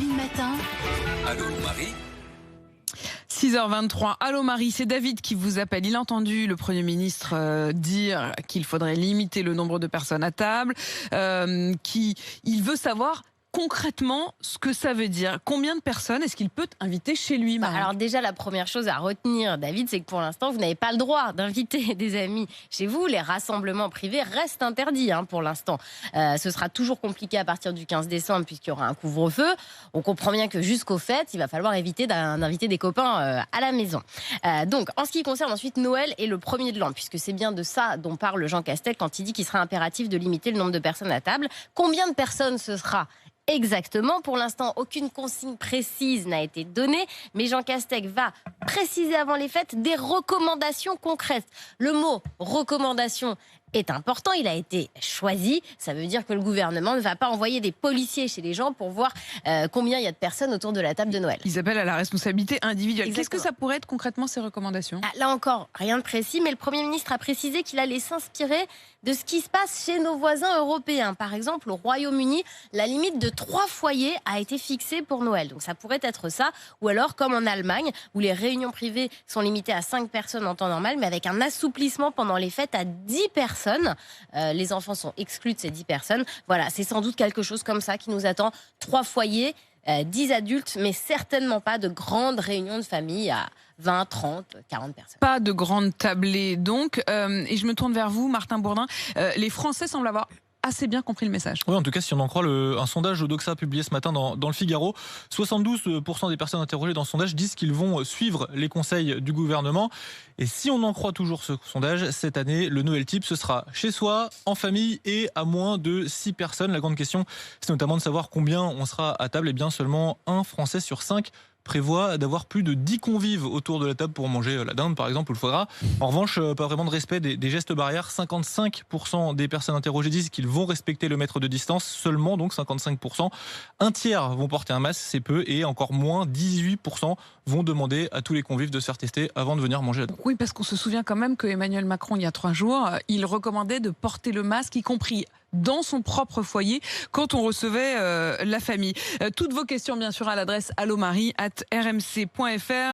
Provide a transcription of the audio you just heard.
Apolline Matin. Allô Marie. 6h23, allô Marie, c'est David qui vous appelle. Il a entendu le Premier ministre dire qu'il faudrait limiter le nombre de personnes à table, il veut savoir concrètement ce que ça veut dire. Combien de personnes est-ce qu'il peut inviter chez lui, Marie ? Alors déjà, la première chose à retenir, David, c'est que pour l'instant, vous n'avez pas le droit d'inviter des amis chez vous. Les rassemblements privés restent interdits pour l'instant. Ce sera toujours compliqué à partir du 15 décembre puisqu'il y aura un couvre-feu. On comprend bien que jusqu'aux fêtes, il va falloir éviter d'inviter des copains à la maison. Donc, en ce qui concerne ensuite Noël et le premier de l'an, puisque c'est bien de ça dont parle Jean Castex quand il dit qu'il sera impératif de limiter le nombre de personnes à table. Combien de personnes ce sera ? Exactement. Pour l'instant, aucune consigne précise n'a été donnée, mais Jean Castex va préciser avant les fêtes des recommandations concrètes. Le mot « recommandation » est important, il a été choisi. Ça veut dire que le gouvernement ne va pas envoyer des policiers chez les gens pour voir combien il y a de personnes autour de la table de Noël. Ils appellent à la responsabilité individuelle. Exactement. Qu'est-ce que ça pourrait être concrètement ces recommandations ? Là encore, rien de précis, mais le Premier ministre a précisé qu'il allait s'inspirer de ce qui se passe chez nos voisins européens. Par exemple, au Royaume-Uni, la limite de 3 foyers a été fixée pour Noël. Donc ça pourrait être ça. Ou alors, comme en Allemagne, où les réunions privées sont limitées à 5 personnes en temps normal, mais avec un assouplissement pendant les fêtes à 10 personnes. Les enfants sont exclus de ces 10 personnes. Voilà, c'est sans doute quelque chose comme ça qui nous attend. 3 foyers, 10 adultes, mais certainement pas de grandes réunions de famille à 20, 30, 40 personnes. Pas de grandes tablées donc. Et je me tourne vers vous, Martin Bourdin. Les Français semblent avoir assez bien compris le message. Oui, en tout cas, si on en croit un sondage Odoxa publié ce matin dans le Figaro, 72% des personnes interrogées dans ce sondage disent qu'ils vont suivre les conseils du gouvernement. Et si on en croit toujours ce sondage, cette année, le Noël type, ce sera chez soi, en famille et à moins de 6 personnes. La grande question, c'est notamment de savoir combien on sera à table. Et bien seulement un Français sur 5 prévoit d'avoir plus de 10 convives autour de la table pour manger la dinde, par exemple, ou le foie gras. En revanche, pas vraiment de respect des gestes barrières. 55% des personnes interrogées disent qu'ils vont respecter le mètre de distance, seulement donc 55%. Un tiers vont porter un masque, c'est peu, et encore moins, 18% vont demander à tous les convives de se faire tester avant de venir manger la dinde. Oui, parce qu'on se souvient quand même que Emmanuel Macron, il y a 3 jours, il recommandait de porter le masque, y compris dans son propre foyer, quand on recevait la famille. Toutes vos questions, bien sûr, à l'adresse allomarie@rmc.fr.